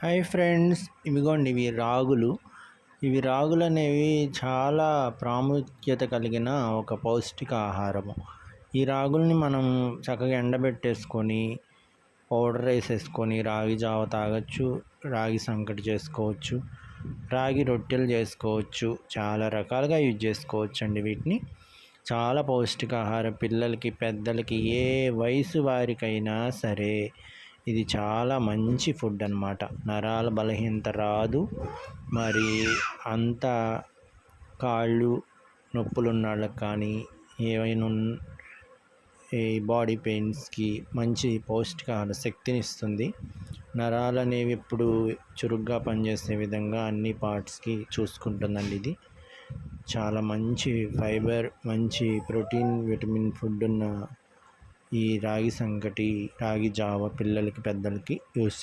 Hi friends, ఇవిగోండి ఇవి రాగులు. ఇవి రాగులు అనేవి చాలా ప్రాముఖ్యత కలిగిన ఒక పౌష్టిక ఆహారము. ఈ రాగుల్ని మనం చక్కగా ఎండబెట్టేసుకొని పౌడర్ వేసేసుకొని రాగి జావ తాగొచ్చు, రాగి సంకటి చేసుకోవచ్చు, రాగి రొట్టెలు చేసుకోవచ్చు, చాలా రకాలుగా యూజ్ చేసుకోవచ్చు అండి. వీటిని చాలా పౌష్టికాహారం, పిల్లలకి పెద్దలకి ఏ వయసు వారికైనా సరే ఇది చాలా మంచి ఫుడ్ అన్నమాట. నరాల బలహీనత రాదు, మరి అంత కాళ్ళు నొప్పులు ఉన్న వాళ్ళకి కానీ ఏమైనా ఈ బాడీ పెయిన్స్కి మంచి పౌష్టికాహార శక్తిని ఇస్తుంది. నరాలు అనేవి ఎప్పుడు చురుగ్గా పనిచేసే విధంగా అన్ని పార్ట్స్కి చూసుకుంటుందండి. ఇది చాలా మంచి ఫైబర్, మంచి ప్రోటీన్, విటమిన్ ఫుడ్ ఉన్న ఈ రాగి సంకటి, రాగి జావ పిల్లలకి పెద్దలకి యూస్